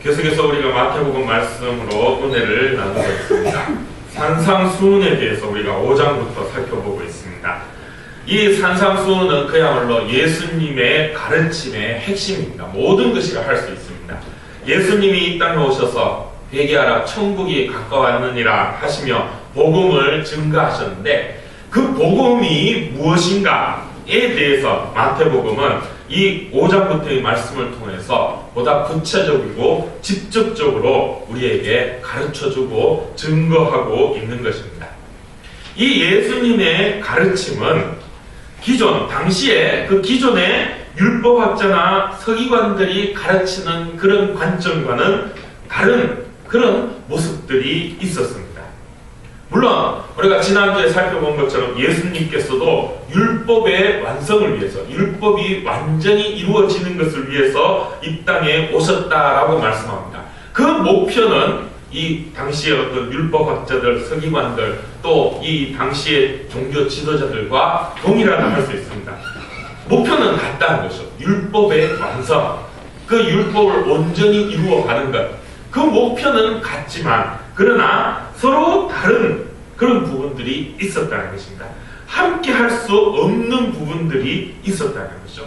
계속해서 우리가 마태복음 말씀으로 은혜를 나누고 있습니다. 산상수훈에 대해서 우리가 5장부터 살펴보고 있습니다. 이 산상수훈은 그야말로 예수님의 가르침의 핵심입니다. 모든 것이라 할 수 있습니다. 예수님이 이 땅에 오셔서 회개하라 천국이 가까웠느니라 하시며 복음을 증거하셨는데 그 복음이 무엇인가에 대해서 마태복음은 이 5장부터의 말씀을 통해서 보다 구체적이고 직접적으로 우리에게 가르쳐주고 증거하고 있는 것입니다. 이 예수님의 가르침은 당시에 그 기존의 율법학자나 서기관들이 가르치는 그런 관점과는 다른 그런 모습들이 있었습니다. 물론 우리가 지난주에 살펴본 것처럼 예수님께서도 율법의 완성을 위해서, 율법이 완전히 이루어지는 것을 위해서 이 땅에 오셨다라고 말씀합니다. 그 목표는 이 당시의 어떤 율법학자들, 서기관들, 또 이 당시의 종교 지도자들과 동일하다 할 수 있습니다. 목표는 같다는 것이죠. 율법의 완성, 그 율법을 온전히 이루어가는 것, 그 목표는 같지만 그러나 서로 다른 그런 부분들이 있었다는 것입니다. 함께 할 수 없는 부분들이 있었다는 것이죠.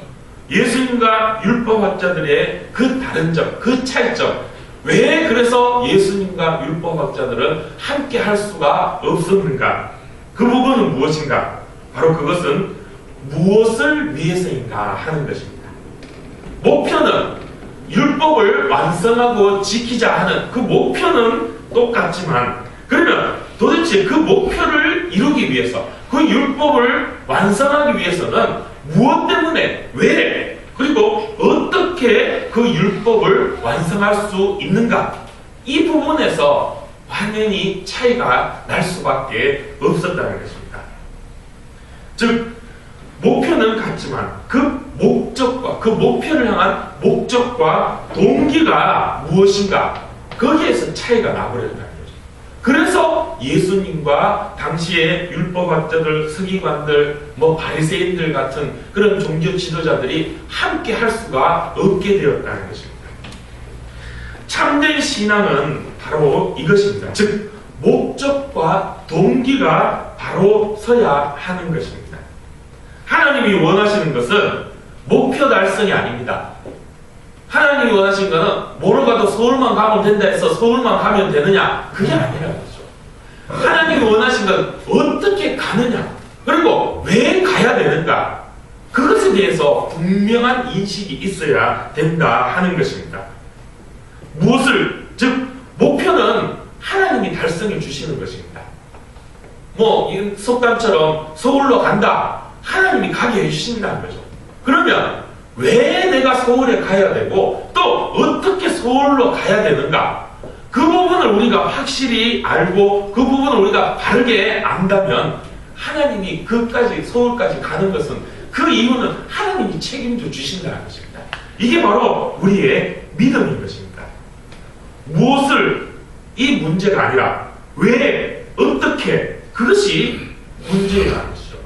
예수님과 율법학자들의 그 다른 점, 그 차이점, 왜 그래서 예수님과 율법학자들은 함께 할 수가 없었는가? 그 부분은 무엇인가? 바로 그것은 무엇을 위해서인가 하는 것입니다. 목표는 율법을 완성하고 지키자 하는 그 목표는 똑같지만 그러면 도대체 그 목표를 이루기 위해서 그 율법을 완성하기 위해서는 무엇 때문에 왜 그리고 어떻게 그 율법을 완성할 수 있는가? 이 부분에서 완전히 차이가 날 수밖에 없었다는 것입니다. 즉 목표는 같지만 그 목적과 그 목표를 향한 목적과 동기가 무엇인가? 거기에서 차이가 나버렸다는 거죠. 그래서 예수님과 당시의 율법학자들, 서기관들, 바리새인들 같은 그런 종교 지도자들이 함께 할 수가 없게 되었다는 것입니다. 참된 신앙은 바로 이것입니다. 즉 목적과 동기가 바로 서야 하는 것입니다. 하나님이 원하시는 것은 목표 달성이 아닙니다. 하나님이 원하시는 것은 뭐를 가도 서울만 가면 된다 해서 서울만 가면 되느냐? 그게 아니라는 거죠. 하나님이 원하시는 것은 어떻게 가느냐? 그리고 왜 가야 되는가? 그것에 대해서 분명한 인식이 있어야 된다 하는 것입니다. 즉 목표는 하나님이 달성해 주시는 것입니다. 이 속담처럼 서울로 간다. 하나님이 가게 해주신다는 거죠. 그러면 왜 내가 서울에 가야 되고 또 어떻게 서울로 가야 되는가? 그 부분을 우리가 확실히 알고 그 부분을 우리가 바르게 안다면 하나님이 서울까지 가는 것은 그 이유는 하나님이 책임져 주신다는 것입니다. 이게 바로 우리의 믿음인 것입니다. 이 문제가 아니라 왜, 어떻게, 그것이 문제라는 것이죠.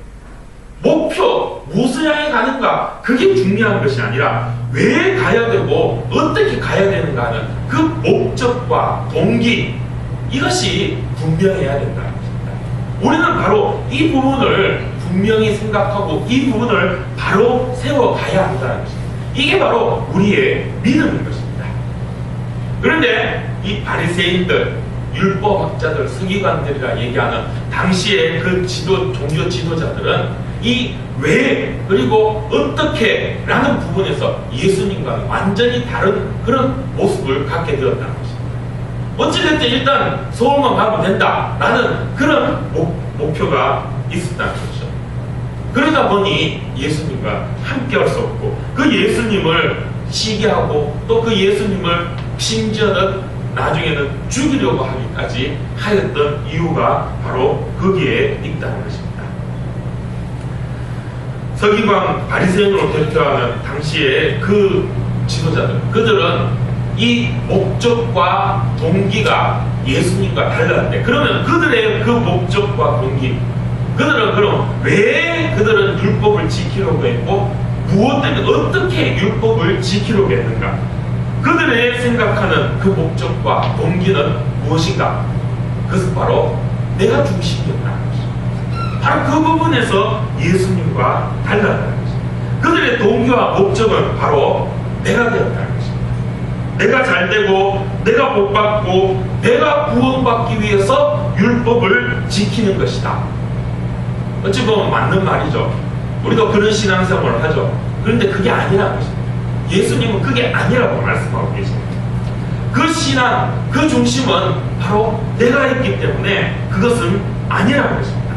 목표, 무엇을 향해 가는가, 그게 중요한 것이 아니라 왜 가야 되고 어떻게 가야 되는가 하는 그 목적과 동기, 이것이 분명해야 된다는 것입니다. 우리는 바로 이 부분을 분명히 생각하고 이 부분을 바로 세워가야 한다는 것입니다. 이게 바로 우리의 믿음인 것입니다. 그런데 이 바리새인들, 율법학자들, 서기관들이라 얘기하는 당시의 그 종교 지도자들은 이 왜 그리고 어떻게 라는 부분에서 예수님과는 완전히 다른 그런 모습을 갖게 되었다는 것입니다. 어찌됐든 일단 서울만 가면 된다라는 그런 목표가 있었다는 것이죠. 그러다 보니 예수님과 함께 할 수 없고 그 예수님을 시기하고 또 그 예수님을 심지어는 나중에는 죽이려고 하기까지 하였던 이유가 바로 거기에 있다는 것입니다. 서기관 바리새인으로 대표하는 당시의 그 지도자들, 그들은 이 목적과 동기가 예수님과 달랐는데 그러면 그들의 그 목적과 동기, 그들은 그럼 왜 그들은 율법을 지키려고 했고 무엇 때문에 어떻게 율법을 지키려고 했는가? 그들의 생각하는 그 목적과 동기는 무엇인가? 그것은 바로 내가 중심이었다는 것입니다. 바로 그 부분에서 예수님과 달랐다는 것입니다. 그들의 동기와 목적은 바로 내가 되었다는 것입니다. 내가 잘되고 내가 복받고 내가 구원받기 위해서 율법을 지키는 것이다. 어찌 보면 맞는 말이죠. 우리도 그런 신앙생활을 하죠. 그런데 그게 아니라는 것입니다. 예수님은 그게 아니라고 말씀하고 계십니다. 그 신앙, 그 중심은 바로 내가 있기 때문에 그것은 아니라는 것입니다.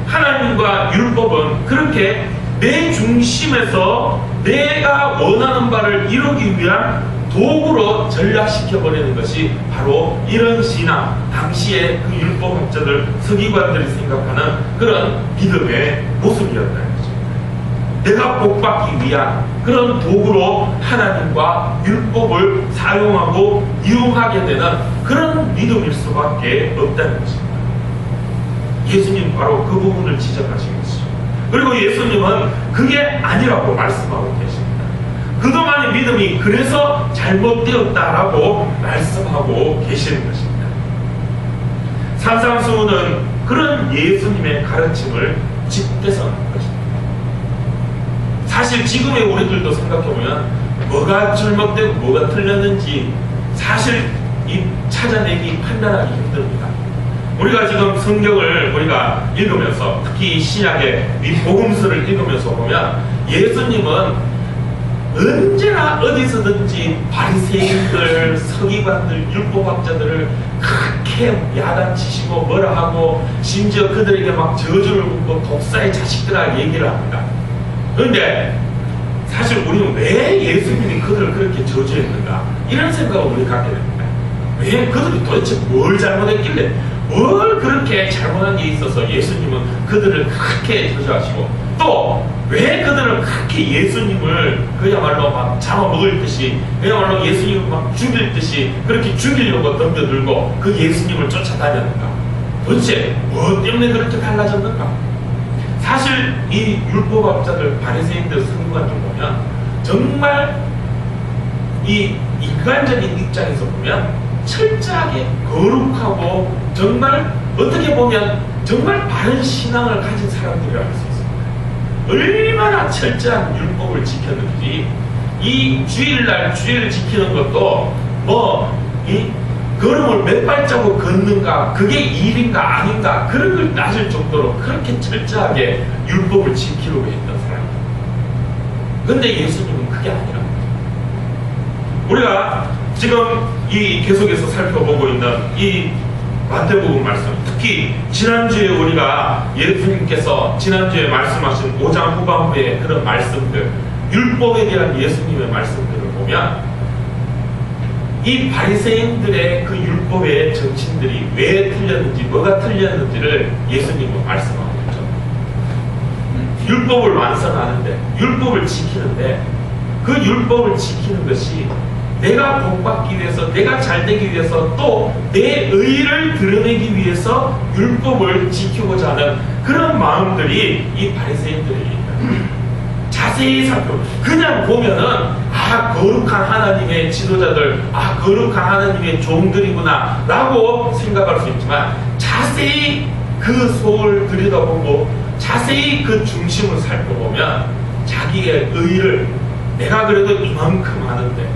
하나님과 율법은 그렇게 내 중심에서 내가 원하는 바를 이루기 위한 도구로 전락시켜버리는 것이 바로 이런 신앙, 당시의 그 율법학자들, 서기관들이 생각하는 그런 믿음의 모습이었다는 것입니다. 내가 복받기 위한 그런 도구로 하나님과 율법을 사용하고 이용하게 되는 그런 믿음일 수밖에 없다는 것입니다. 예수님 바로 그 부분을 지적하신 것이죠. 그리고 예수님은 그게 아니라고 말씀하고 계십니다. 그동안의 믿음이 그래서 잘못되었다라고 말씀하고 계시는 것입니다. 산상수훈은 그런 예수님의 가르침을 집대성한 것입니다. 사실 지금의 우리들도 생각해보면 뭐가 잘못되고 뭐가 틀렸는지 사실 찾아내기 판단하기 힘듭니다. 우리가 지금 성경을 우리가 읽으면서 특히 신약의 이 복음서를 읽으면서 보면 예수님은 언제나 어디서든지 바리새인들, 서기관들, 율법학자들을 그렇게 야단치시고 뭐라 하고 심지어 그들에게 막 저주를 붓고 독사의 자식들아 얘기를 합니다. 그런데 사실 우리는 왜 예수님이 그들을 그렇게 저주했는가 이런 생각을 우리 갖게 됩니다. 왜 그들이 도대체 뭘 잘못했길래 뭘 그렇게 잘못한 게 있어서 예수님은 그들을 그렇게 저주하시고 또 왜 그들은 그렇게 예수님을 그야말로 막 잡아먹을 듯이 그야말로 예수님을 막 죽일 듯이 그렇게 죽이려고 덤벼들고 그 예수님을 쫓아다녔는가? 도대체 뭐 때문에 그렇게 달라졌는가? 사실 이 율법학자들, 바리새인들, 서기관들 보면 정말 이 인간적인 입장에서 보면 철저하게 거룩하고 정말 어떻게 보면 정말 바른 신앙을 가진 사람들이라고 할 수 있습니다. 얼마나 철저한 율법을 지켰는지 이 주일날 주일을 지키는 것도 이 걸음을 몇 발자국 걷는가 그게 일인가 아닌가 그런 걸 따질 정도로 그렇게 철저하게 율법을 지키려고 했던 사람입니다. 근데 예수님은 그게 아니라고 우리가 지금 이 계속해서 살펴보고 있는 이 마태복음 말씀, 특히 지난주에 우리가 예수님께서 지난주에 말씀하신 5장 후반부의 그런 말씀들, 율법에 대한 예수님의 말씀들을 보면 이 바리새인들의 그 율법의 정신들이 왜 틀렸는지, 뭐가 틀렸는지를 예수님은 말씀하고 있죠. 율법을 완성하는데, 율법을 지키는데 그 율법을 지키는 것이 내가 복받기 위해서, 내가 잘되기 위해서, 또 내 의를 드러내기 위해서 율법을 지키고자 하는 그런 마음들이 이 바리새인들에게 있다. 자세히 살펴보면 그냥 보면은 거룩한 하나님의 지도자들, 거룩한 하나님의 종들이구나 라고 생각할 수 있지만 자세히 그 속을 들여다보고 자세히 그 중심을 살펴보면 자기의 의를 내가 그래도 이만큼 하는데,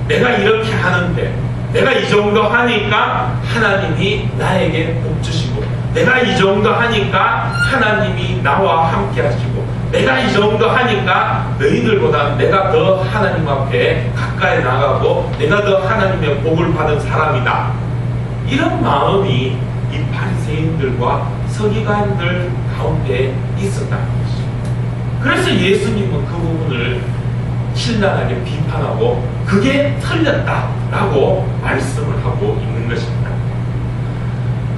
내가 이렇게 하는데, 내가 이 정도 하니까 하나님이 나에게 복 주시고, 내가 이 정도 하니까 하나님이 나와 함께 하시고, 내가 이 정도 하니까 너희들보다 내가 더 하나님 앞에 가까이 나가고 내가 더 하나님의 복을 받은 사람이다. 이런 마음이 이 바리새인들과 서기관들 가운데 있었다는 것이죠. 그래서 예수님은 그 부분을 신랄하게 비판하고 그게 틀렸다라고 말씀을 하고 있는 것입니다.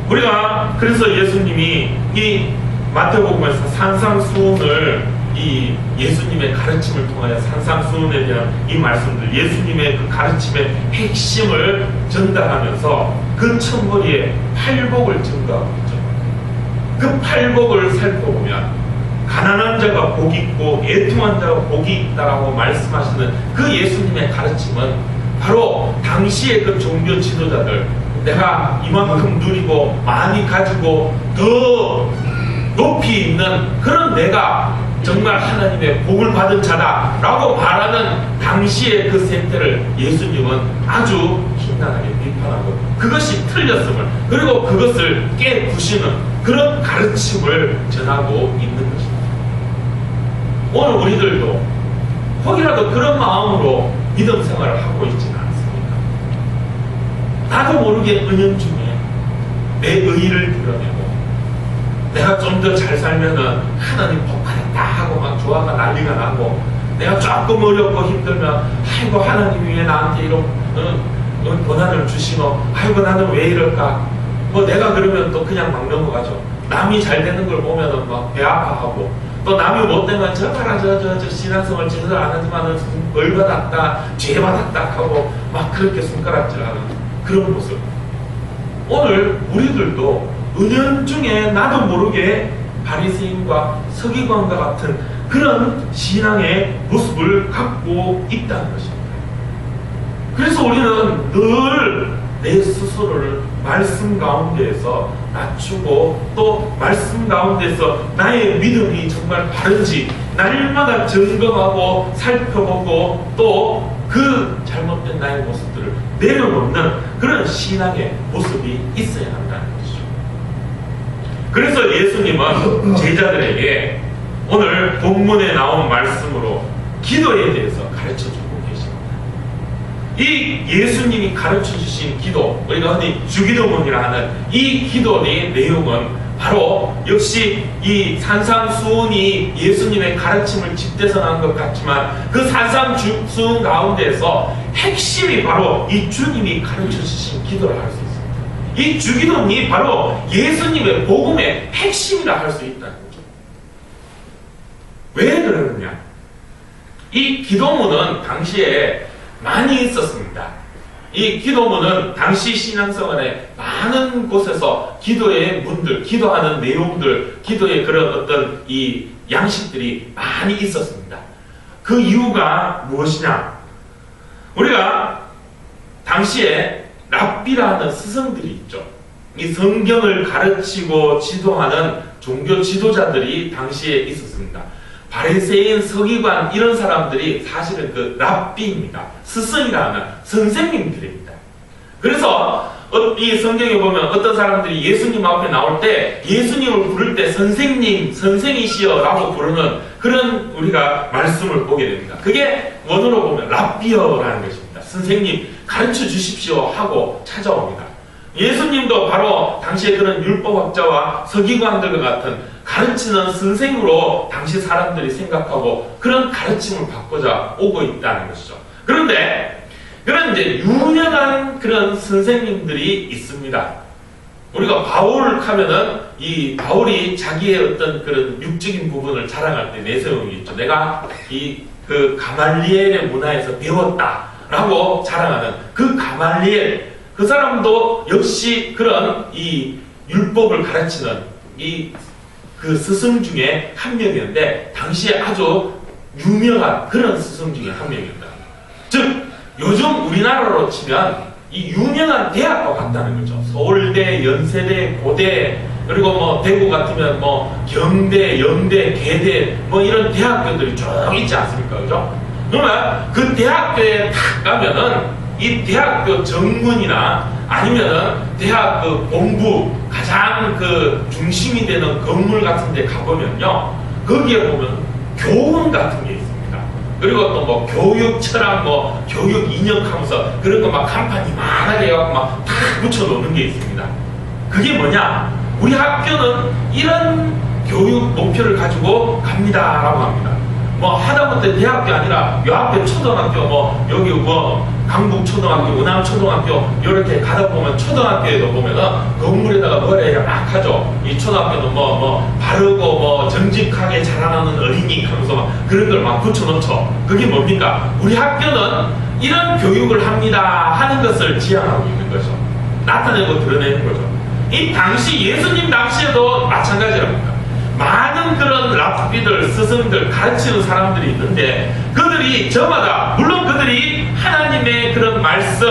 우리가 그래서 예수님이 이 마태복음에서 산상수훈을 이 예수님의 가르침을 통하여 산상수훈에 대한 이 말씀들, 예수님의 그 가르침의 핵심을 전달하면서 그 첫머리에 팔복을 증거하고 있죠. 그 팔복을 살펴보면 가난한 자가 복이 있고 애통한 자가 복이 있다라고 말씀하시는 그 예수님의 가르침은 바로 당시의 그 종교 지도자들, 내가 이만큼 누리고 많이 가지고 더 높이 있는 그런 내가 정말 하나님의 복을 받은 자다라고 말하는 당시의 그 생태를 예수님은 아주 힘나게 비판하고 그것이 틀렸음을, 그리고 그것을 깨부시는 그런 가르침을 전하고 있는 것입니다. 오늘 우리들도 혹이라도 그런 마음으로 믿음 생활을 하고 있지는 않습니까? 나도 모르게 은연중에 내 의의를 드러내고 내가 좀 더 잘 살면은 하나님 복 받았다 하고 막 좋아가 난리가 나고, 내가 조금 어렵고 힘들면 아이고 하나님이 왜 나한테 이런 고난을 주시노, 아이고 나는 왜 이럴까, 뭐 내가 그러면 또 그냥 막 넘어가죠. 남이 잘 되는 걸 보면은 막 배 아파하고, 또 남이 못 되면 저 봐라 저 신앙생활 제대로 안 하지만은 벌 받았다 죄 받았다 하고 막 그렇게 손가락질하는 그런 모습. 오늘 우리들도 은연중에 나도 모르게 바리새인과 서기관과 같은 그런 신앙의 모습을 갖고 있다는 것입니다. 그래서 우리는 늘 내 스스로를 말씀 가운데에서 낮추고, 또 말씀 가운데서 나의 믿음이 정말 바른지 날마다 점검하고 살펴보고, 또 그 잘못된 나의 모습들을 내려놓는 그런 신앙의 모습이 있어야 한다는 것이죠. 그래서 예수님은 제자들에게 오늘 본문에 나온 말씀으로 기도에 대해서 가르쳐주고 계십니다. 이 예수님이 가르쳐주신 기도, 우리가 흔히 주기도문이라 하는 이 기도의 내용은 바로 역시 이 산상수훈이 예수님의 가르침을 집대성한 것 같지만, 그 산상수훈 가운데에서 핵심이 바로 이 주님이 가르쳐주신 기도를 할 수 있습니다. 이 주기도문이 바로 예수님의 복음의 핵심이라 할 수 있다는 거죠. 왜 그러느냐? 이 기도문은 당시에 많이 있었습니다. 이 기도문은 당시 신앙생활에 많은 곳에서 기도의 문들, 기도하는 내용들, 기도의 그런 어떤 이 양식들이 많이 있었습니다. 그 이유가 무엇이냐? 우리가 당시에 랍비라는 스승들이 있죠. 이 성경을 가르치고 지도하는 종교 지도자들이 당시에 있었습니다. 바리새인, 서기관 이런 사람들이 사실은 그 랍비입니다. 스승이라는 선생님들입니다. 그래서 이 성경에 보면 어떤 사람들이 예수님 앞에 나올 때 예수님을 부를 때 선생님, 선생이시여 라고 부르는 그런 우리가 말씀을 보게 됩니다. 그게 원어로 보면 랍비어라는 것입니다. 선생님 가르쳐 주십시오 하고 찾아옵니다. 예수님도 바로 당시에 그런 율법학자와 서기관들과 같은 가르치는 선생으로 당시 사람들이 생각하고 그런 가르침을 받고자 오고 있다는 것이죠. 그런데 그런 이제 유명한 그런 선생님들이 있습니다. 우리가 바울 하면은 이 바울이 자기의 어떤 그런 육적인 부분을 자랑할 때 내세우는 게 있죠. 내가 이 그 가말리엘의 문화에서 배웠다라고 자랑하는 그 가말리엘, 그 사람도 역시 그런 이 율법을 가르치는 이 그 스승 중에 한 명이었는데, 당시에 아주 유명한 그런 스승 중에 한 명이었다. 즉 요즘 우리나라로 치면 이 유명한 대학과 같다는 거죠. 서울대, 연세대, 고대, 그리고 뭐 대구 같으면 뭐 경대, 연대, 계대 뭐 이런 대학교들이 쭉 있지 않습니까? 그죠? 그러면 그 대학교에 딱 가면은 이 대학교 정문이나 아니면은 대학 그 본부 가장 그 중심이 되는 건물 같은 데 가보면요, 거기에 보면 교훈 같은 게 있습니다. 그리고 또 뭐 교육 철학, 뭐 교육 인형 하면서 그런 거 막 간판이 많하게 해갖고 막 탁 붙여놓는 게 있습니다. 그게 뭐냐? 우리 학교는 이런 교육 목표를 가지고 갑니다 라고 합니다. 뭐 하다못해 대학교 아니라 요 앞에 초등학교, 뭐 여기 뭐 강북초등학교, 운암초등학교 이렇게 가다 보면 초등학교에도 보면은 건물에다가 뭐래야 막 하죠. 이 초등학교는 뭐 바르고 뭐 정직하게 자라나는 어린이 하면서 막 그런 걸 막 붙여놓죠. 그게 뭡니까? 우리 학교는 이런 교육을 합니다 하는 것을 지향하고 있는 거죠. 나타내고 드러내는 거죠. 이 당시 예수님 당시에도 마찬가지랍니다. 많은 그런 랍비들, 스승들, 가르치는 사람들이 있는데 그들이 저마다 물론 그들이 하나님의 그런 말씀,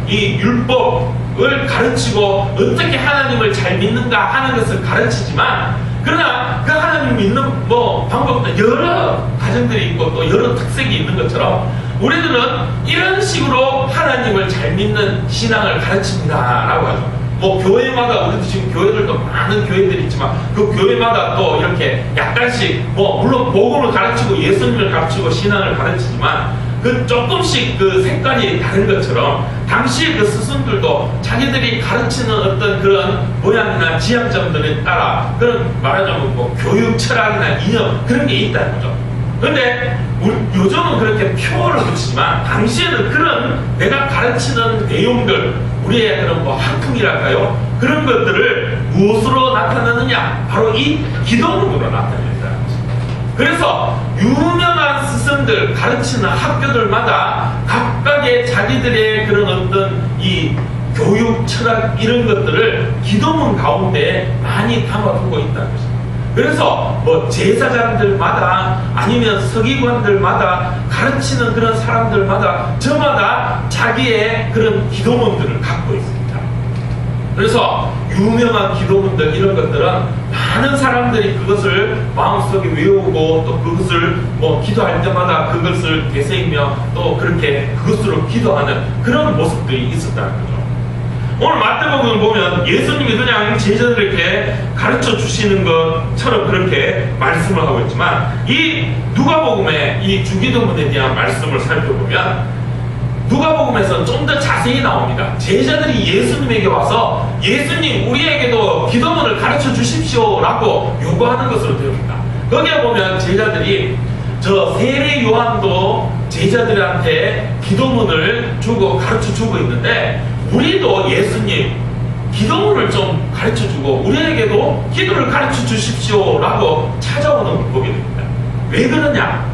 이 율법을 가르치고 어떻게 하나님을 잘 믿는가 하는 것을 가르치지만 그러나 그 하나님 믿는 방법도 여러 가정들이 있고 또 여러 특색이 있는 것처럼 우리들은 이런 식으로 하나님을 잘 믿는 신앙을 가르칩니다 라고 하죠. 교회마다 우리도 지금 교회들도 많은 교회들이 있지만 그 교회마다 또 이렇게 약간씩 물론 복음을 가르치고 예수님을 가르치고 신앙을 가르치지만 그 조금씩 그 색깔이 다른 것처럼 당시에 그 스승들도 자기들이 가르치는 어떤 그런 모양이나 지향점들에 따라 그런 말하자면 교육 철학이나 이념 그런 게 있다는 거죠. 그런데 요즘은 그렇게 표를 붙이지만 당시에는 그런 내가 가르치는 내용들 우리의 그런 학풍이랄까요? 그런 것들을 무엇으로 나타내느냐? 바로 이 기도문으로 나타낸다. 그래서 유명한 스승들 가르치는 학교들마다 각각의 자기들의 그런 어떤 이 교육 철학 이런 것들을 기도문 가운데 많이 담아두고 있다는 것입니다. 그래서 제사장들마다 아니면 서기관들마다 가르치는 그런 사람들마다 저마다 자기의 그런 기도문들을 갖고 있습니다. 그래서 유명한 기도문들 이런 것들은 많은 사람들이 그것을 마음속에 외우고 또 그것을 기도할 때마다 그것을 되새기며 또 그렇게 그것으로 기도하는 그런 모습들이 있었다는 거죠. 오늘 마태복음을 보면 예수님이 그냥 제자들에게 가르쳐 주시는 것처럼 그렇게 말씀을 하고 있지만 이 누가복음의 이 주기도문에 대한 말씀을 살펴보면 누가복음에서 좀 더 자세히 나옵니다. 제자들이 예수님에게 와서 예수님 우리에게도 기도문을 가르쳐 주십시오 라고 요구하는 것으로 되어있습니다. 거기에 보면 제자들이 저 세례 요한도 제자들한테 기도문을 주고 가르쳐 주고 있는데 우리도 예수님 기도문을 좀 가르쳐주고 우리에게도 기도를 가르쳐 주십시오 라고 찾아오는 걸 보게 됩니다. 왜 그러냐?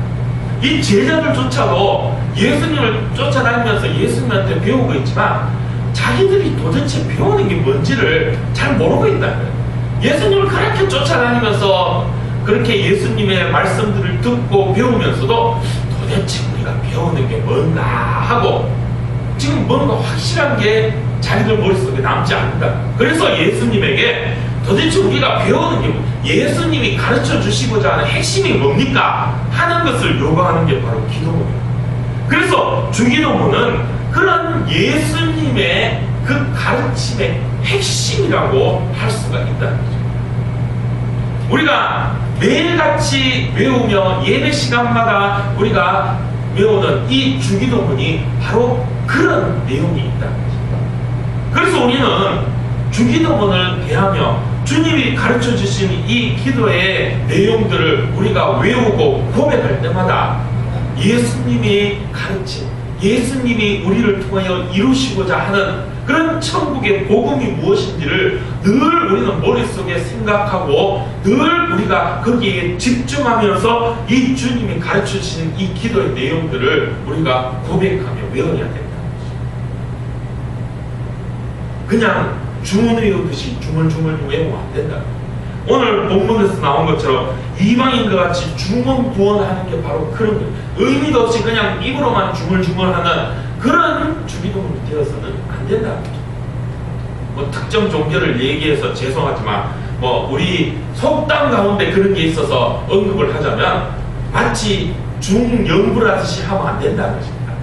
이 제자들조차도 예수님을 쫓아다니면서 예수님한테 배우고 있지만 자기들이 도대체 배우는 게 뭔지를 잘 모르고 있다는 거예요. 예수님을 그렇게 쫓아다니면서 그렇게 예수님의 말씀들을 듣고 배우면서도 도대체 우리가 배우는 게 뭔가 하고 지금 뭔가 확실한 게 자기들 머릿속에 남지 않는다. 그래서 예수님에게 도대체 우리가 배우는 게 예수님이 가르쳐 주시고자 하는 핵심이 뭡니까? 하는 것을 요구하는 게 바로 기도문입니다. 그래서 주기도문은 그런 예수님의 그 가르침의 핵심이라고 할 수가 있다는 거죠. 우리가 매일같이 외우며 예배 시간마다 우리가 외우는 이 주기도문이 바로 그런 내용이 있다는 것입니다. 그래서 우리는 주기도문을 대하며 주님이 가르쳐 주신 이 기도의 내용들을 우리가 외우고 고백할 때마다 예수님이 가르친 예수님이 우리를 통하여 이루시고자 하는 그런 천국의 복음이 무엇인지를 늘 우리는 머릿속에 생각하고 늘 우리가 거기에 집중하면서 이 주님이 가르쳐 주시는 이 기도의 내용들을 우리가 고백하며 외워야 된다. 그냥 주문 외우듯이 주물주물 외우면 안 된다. 오늘 본문에서 나온 것처럼 이방인과 같이 주문구원하는 게 바로 그런 거예요. 의미도 없이 그냥 입으로만 주물주물하는 그런 주기도문이 되어서는 안 된다. 특정 종교를 얘기해서 죄송하지만 우리 속담 가운데 그런 게 있어서 언급을 하자면 마치 중영부를 하듯이 하면 안 된다는 것입니다.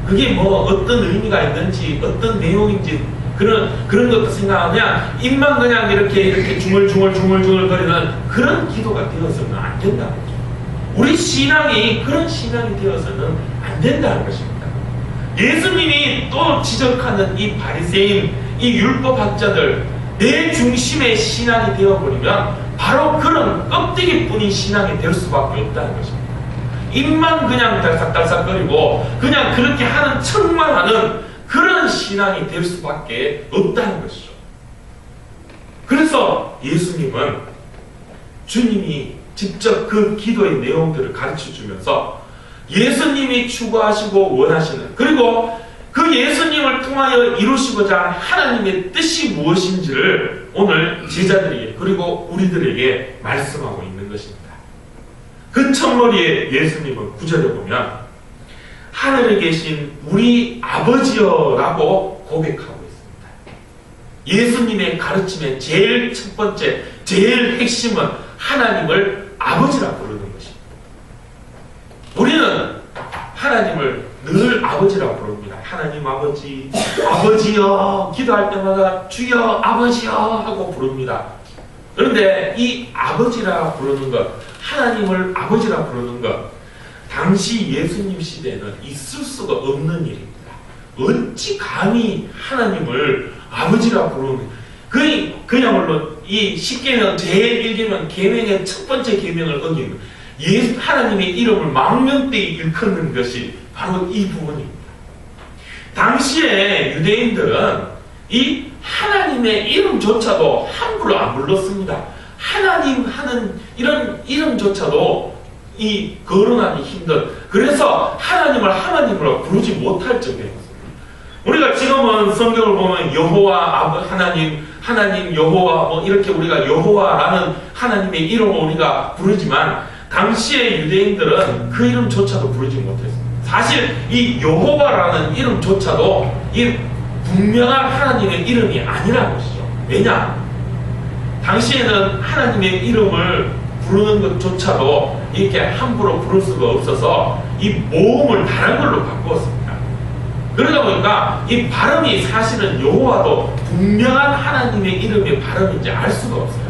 그게 어떤 의미가 있는지 어떤 내용인지 그런 것도 생각하면 입만 그냥 이렇게 중얼중얼 거리는 그런 기도가 되어서는 안 된다는 거죠. 우리 신앙이 그런 신앙이 되어서는 안 된다는 것입니다. 예수님이 또 지적하는 이 바리새인, 이 율법학자들 내 중심의 신앙이 되어버리면 바로 그런 껍데기뿐인 신앙이 될 수밖에 없다는 것입니다. 입만 그냥 달싹달싹거리고 그냥 그렇게 하는 척만 하는 그런 신앙이 될 수밖에 없다는 것이죠. 그래서 예수님은 주님이 직접 그 기도의 내용들을 가르쳐주면서 예수님이 추구하시고 원하시는 그리고 그 예수님을 통하여 이루시고자 하는 하나님의 뜻이 무엇인지를 오늘 제자들에게 그리고 우리들에게 말씀하고 있는 것입니다. 그 첫머리에 예수님은 9절에 보면 하늘에 계신 우리 아버지여라고 고백하고 있습니다. 예수님의 가르침의 제일 첫 번째, 제일 핵심은 하나님을 아버지라 부르는 것입니다. 우리는 하나님을 늘 아버지라 부릅니다. 하나님 아버지, 아버지여, 기도할 때마다 주여, 아버지여 하고 부릅니다. 그런데 이 아버지라 부르는 것, 하나님을 아버지라 부르는 것, 당시 예수님 시대에는 있을 수가 없는 일입니다. 어찌 감히 하나님을 아버지라 부르는, 그야말로 이 십계명 제1계명 계명의 첫 번째 계명을 어기는 하나님의 이름을 망명되이 일컫는 것이 바로 이 부분입니다. 당시에 유대인들은 이 하나님의 이름조차도 함부로 안 불렀습니다. 하나님 하는 이런 이름조차도 이 거론하기 힘든, 그래서 하나님을 하나님으로 부르지 못할 적이었습니다. 우리가 지금은 성경을 보면 여호와 하나님 여호와 뭐 이렇게 우리가 여호와라는 하나님의 이름을 우리가 부르지만 당시의 유대인들은 그 이름조차도 부르지 못했습니다. 사실 이 여호와라는 이름조차도 이 분명한 하나님의 이름이 아니라는 것이죠. 왜냐? 당시에는 하나님의 이름을 부르는 것조차도 이렇게 함부로 부를 수가 없어서 이 모음을 다른 걸로 바꾸었습니다. 그러다 보니까 이 발음이 사실은 여호와도 분명한 하나님의 이름의 발음인지 알 수가 없어요.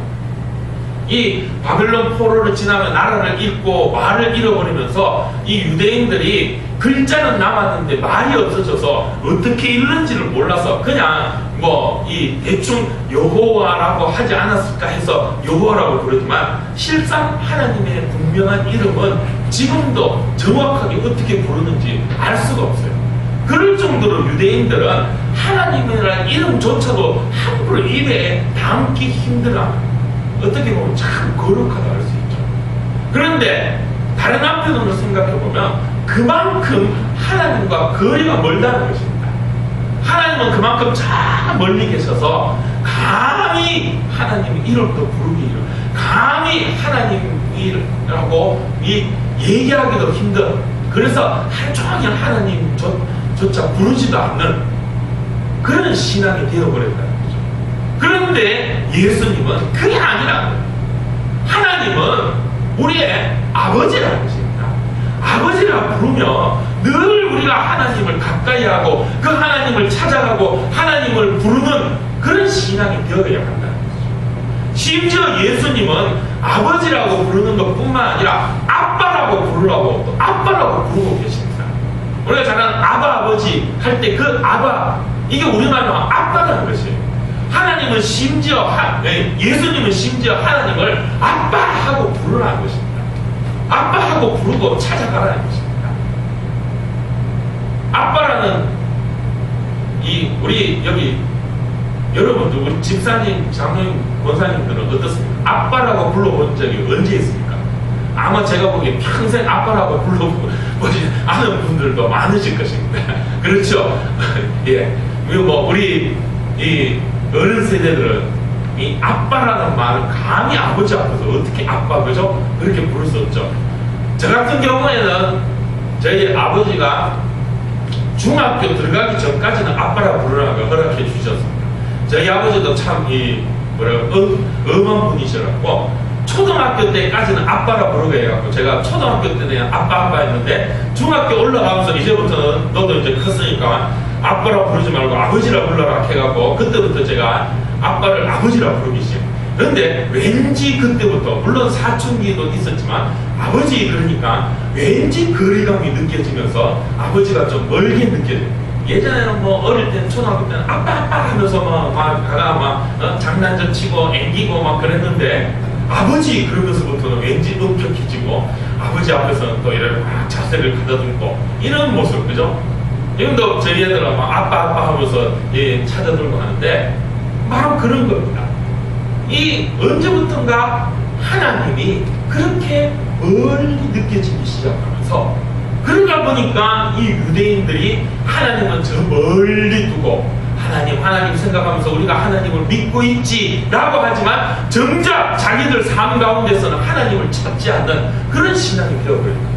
이 바벨론 포로를 지나면 나라를 잃고 말을 잃어버리면서 이 유대인들이 글자는 남았는데 말이 없어져서 어떻게 읽는지를 몰라서 그냥 뭐 이 대충 여호와라고 하지 않았을까 해서 여호와라고 부르지만 실상 하나님의 분명한 이름은 지금도 정확하게 어떻게 부르는지 알 수가 없어요. 그럴 정도로 유대인들은 하나님이라는 이름조차도 함부로 입에 담기 힘들어합니다. 어떻게 보면 참 거룩하다 할 수 있죠. 그런데 다른 한편으로 생각해보면 그만큼 하나님과 거리가 멀다는 것입니다. 하나님은 그만큼 저 멀리 계셔서 감히 하나님 이름도 부르기 감히 하나님이라고 얘기하기도 힘든, 그래서 하루 종일 하나님조차 부르지도 않는 그런 신앙이 되어버렸다는 거죠. 그런데 예수님은 그게 아니라 하나님은 우리의 아버지라는 것입니다. 아버지라 부르며 늘 우리가 하나님을 가까이 하고 그 하나님을 찾아가고 하나님을 부르는 그런 신앙이 되어야 한다는 거죠. 심지어 예수님은 아버지라고 부르는 것뿐만 아니라 아빠라고 부르라고 또 아빠라고 부르고 계십니다. 우리가 잠깐 아바 아버지 할 때 그 아바, 이게 우리말로 아빠라는 것이에요. 하나님은 심지어 예수님은 심지어 하나님을 아빠하고 부르라는 것입니다. 아빠하고 부르고 찾아가라는 것입니다. 아빠라는 우리 여기 여러분들 우리 집사님, 장로님, 권사님들은 어떻습니까? 아빠라고 불러본 적이 언제 있습니까? 아마 제가 보기에 평생 아빠라고 불러보지 않은 분들도 많으실 것입니다. 그렇죠? 예. 뭐 우리 이 어른 세대들은 이 아빠라는 말을 감히 아버지 앞에서 어떻게 아빠, 그죠? 그렇게 부를 수 없죠. 저 같은 경우에는 저희 아버지가 중학교 들어가기 전까지는 아빠라 부르라고 허락해 주셨습니다. 저희 아버지도 참 엄한 분이셔갖고 초등학교 때까지는 아빠라 부르게 해갖고 제가 초등학교 때는 그냥 아빠 했는데 중학교 올라가면서 이제부터는 너도 이제 컸으니까 아빠라 부르지 말고 아버지라 불러라 해갖고 그때부터 제가 아빠를 아버지라 부르기 시작. 그런데 왠지 그때부터 물론 사춘기도 있었지만 아버지 그러니까 왠지 거리감이 느껴지면서 아버지가 좀 멀게 느껴져요. 예전에는 뭐 어릴 때는 초등학교 때는 아빠 하면서 막 장난좀 치고 앵기고 막 그랬는데 아버지 그러면서부터는 왠지 엄격해지고 아버지 앞에서는 또 이렇게 막 자세를 가다듬고 이런 모습, 그죠? 지금도 저희 애들은 막 아빠 하면서 찾아들고 하는데 바로 그런 겁니다. 이 언제부턴가 하나님이 그렇게 멀리 느껴지기 시작하면서 그러다 보니까 이 유대인들이 하나님은 저 멀리 두고 하나님 생각하면서 우리가 하나님을 믿고 있지라고 하지만 정작 자기들 삶 가운데서는 하나님을 찾지 않는 그런 신앙이 되어버립니다.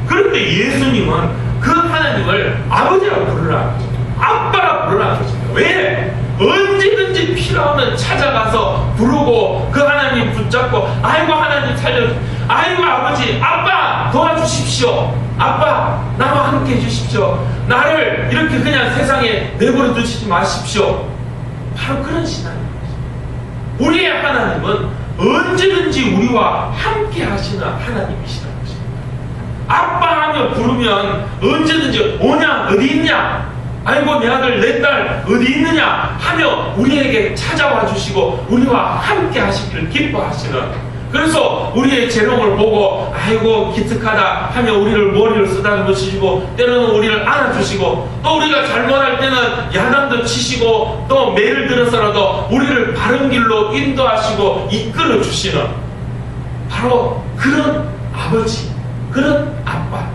그런데 예수님은 그 하나님을 아버지라고 부르라는 거죠. 아빠라고 부르라는 것입니다. 왜? 언제든지 필요하면 찾아가서 부르고 그 하나님 붙잡고 아이고 하나님 살려주십시오. 아이고 아버지 아빠 도와주십시오. 아빠 나와 함께 해주십시오. 나를 이렇게 그냥 세상에 내버려 두시지 마십시오. 바로 그런 신앙입니다. 우리의 하나님은 언제든지 우리와 함께 하시는 하나님이시라는 것입니다. 아빠 하며 부르면 언제든지 오냐 어디 있냐 아이고 내 아들 내 딸 어디 있느냐 하며 우리에게 찾아와 주시고 우리와 함께 하시기를 기뻐하시는, 그래서 우리의 재롱을 보고 아이고 기특하다 하며 우리를 머리를 쓰다듬어 주시고 때로는 우리를 안아주시고 또 우리가 잘못할 때는 야단도 치시고 또 매를 들어서라도 우리를 바른 길로 인도하시고 이끌어 주시는 바로 그런 아버지, 그런 아빠,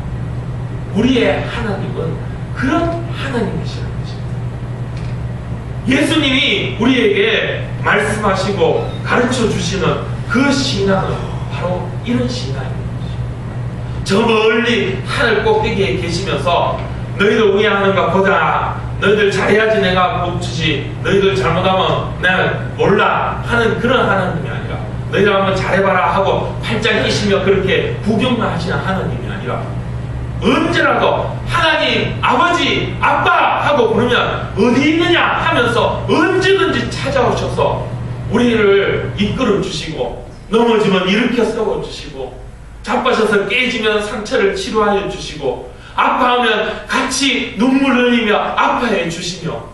우리의 하나님은 그런 하나님이시라는 것입니다. 예수님이 우리에게 말씀하시고 가르쳐 주시는 그 신앙은 바로 이런 신앙입니다. 저 멀리 하늘 꼭대기에 계시면서 너희들 우애하는가 보자, 너희들 잘해야지 내가 복 주지, 너희들 잘못하면 내가 몰라 하는 그런 하나님이 아니라, 너희들 한번 잘해봐라 하고 팔짱 끼시며 그렇게 구경만 하시는 하나님이 아니라 언제라도 하나님 아버지 아빠 하고 부르면 어디 있느냐 하면서 언제든지 찾아오셔서 우리를 이끌어 주시고 넘어지면 일으켜 세워 주시고 자빠져서 깨지면 상처를 치료하여 주시고 아파하면 같이 눈물 흘리며 아파해 주시며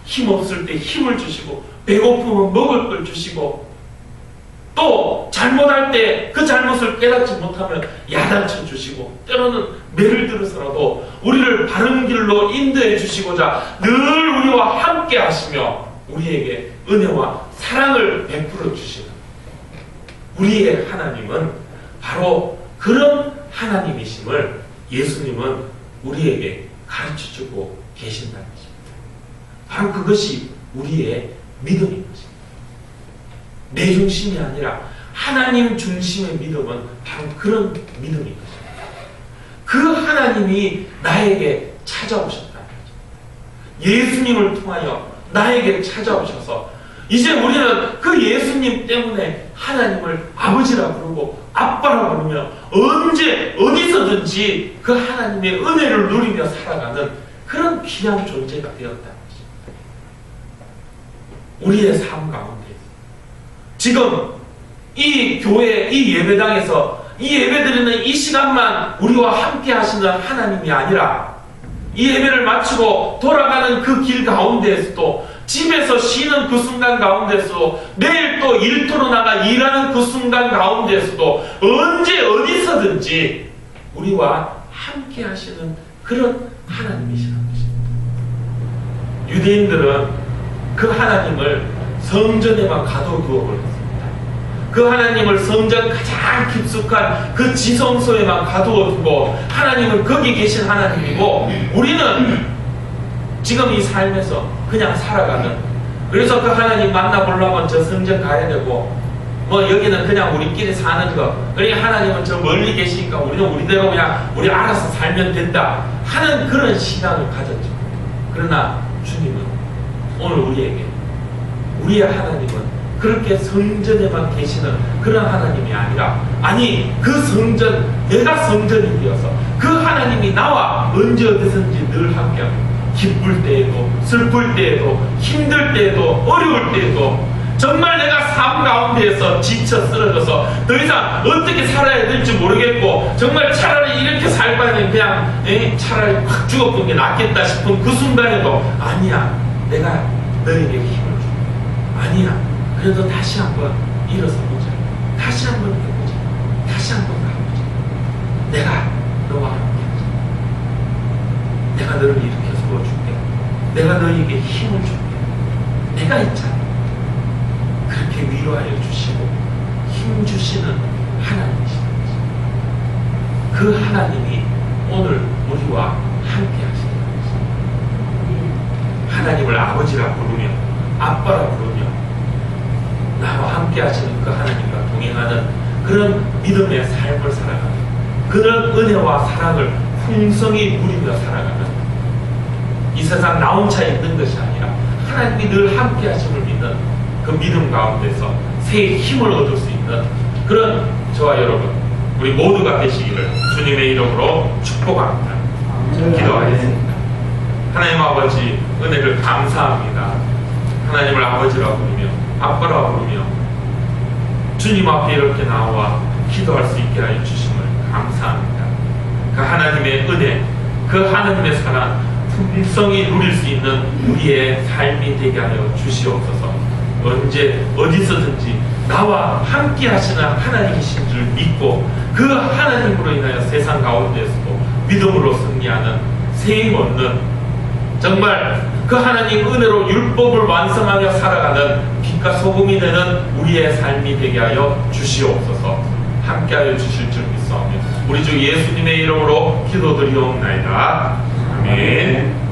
힘없을 때 힘을 주시고 배고프면 먹을 걸 주시고 또 잘못할 때 그 잘못을 깨닫지 못하면 야단쳐 주시고 때로는 매를 들어서라도 우리를 바른 길로 인도해 주시고자 늘 우리와 함께 하시며 우리에게 은혜와 사랑을 베풀어 주시는 우리의 하나님은 바로 그런 하나님이심을 예수님은 우리에게 가르쳐주고 계신다는 것입니다. 바로 그것이 우리의 믿음인 것입니다. 내 중심이 아니라 하나님 중심의 믿음은 바로 그런 믿음인 것입니다. 그 하나님이 나에게 찾아오셨다는 거죠. 예수님을 통하여 나에게 찾아오셔서 이제 우리는 그 예수님 때문에 하나님을 아버지라 부르고 아빠라 부르며 언제 어디서든지 그 하나님의 은혜를 누리며 살아가는 그런 귀한 존재가 되었다는 것입니다. 우리의 삶 가운데 지금 이 교회, 이 예배당에서 이 예배드리는 이 시간만 우리와 함께 하시는 하나님이 아니라 이 예배를 마치고 돌아가는 그 길 가운데에서도 집에서 쉬는 그 순간 가운데서도 내일 또 일터로 나가 일하는 그 순간 가운데서도 언제 어디서든지 우리와 함께 하시는 그런 하나님이시라는 것입니다. 유대인들은 그 하나님을 성전에만 가둬두어 버렸습니다. 그 하나님을 성전 가장 깊숙한 그 지성소에만 가두어두고 하나님은 거기 계신 하나님이고 우리는 지금 이 삶에서 그냥 살아가는, 그래서 그 하나님 만나보려면 저 성전 가야 되고 뭐 여기는 그냥 우리끼리 사는 거, 그러니까 하나님은 저 멀리 계시니까 우리는 우리대로 그냥 우리 알아서 살면 된다 하는 그런 신앙을 가졌죠. 그러나 주님은 오늘 우리에게 우리의 하나님은 그렇게 성전에만 계시는 그런 하나님이 아니라, 아니 그 성전, 내가 성전이 되어서 그 하나님이 나와 언제 어디서든지 늘 함께하고 기쁠 때에도 슬플 때에도 힘들 때에도 어려울 때에도 정말 내가 삶 가운데에서 지쳐 쓰러져서 더 이상 어떻게 살아야 될지 모르겠고 정말 차라리 이렇게 살 바에는 그냥 차라리 확 죽어본 게 낫겠다 싶은 그 순간에도 아니야, 내가 너에게 힘을 줘, 아니야 그래도 다시 한번 일어서 보자, 다시 한번 해보자, 다시 한번 가보자, 내가 너와 함께 하자, 내가 너를 일으켜 세워줄게, 내가 너에게 힘을 줄게, 내가 있잖아. 그렇게 위로하여 주시고 힘 주시는 하나님이십니다. 그 하나님이 오늘 우리와 함께 하시는 것입니다. 하나님을 아버지라 부르며 아빠라 부르며 나와 함께 하시는 그 하나님과 동행하는 그런 믿음의 삶을 살아가는 그런 은혜와 사랑을 풍성히 누리며 살아가는 이 세상 나 혼자 있는 것이 아니라 하나님이 늘 함께 하심을 믿는 그 믿음 가운데서 새 힘을 얻을 수 있는 그런 저와 여러분 우리 모두가 되시기를 주님의 이름으로 축복합니다. 기도하겠습니다. 하나님 아버지 은혜를 감사합니다. 하나님을 아버지라 부르며 아빠라 부르며 주님 앞에 이렇게 나와 기도할 수 있게 하여 주심을 감사합니다. 그 하나님의 은혜, 그 하나님의 사랑 풍성히 누릴 수 있는 우리의 삶이 되게 하여 주시옵소서. 언제 어디서든지 나와 함께 하시는 하나님이신 줄 믿고 그 하나님으로 인하여 세상 가운데서도 믿음으로 승리하는 새 얻는 정말 그 하나님 은혜로 율법을 완성하며 살아가는 빛과 소금이 되는 우리의 삶이 되게 하여 주시옵소서. 함께하여 주실 줄 믿사오며 우리 주 예수님의 이름으로 기도드리옵나이다. 아멘.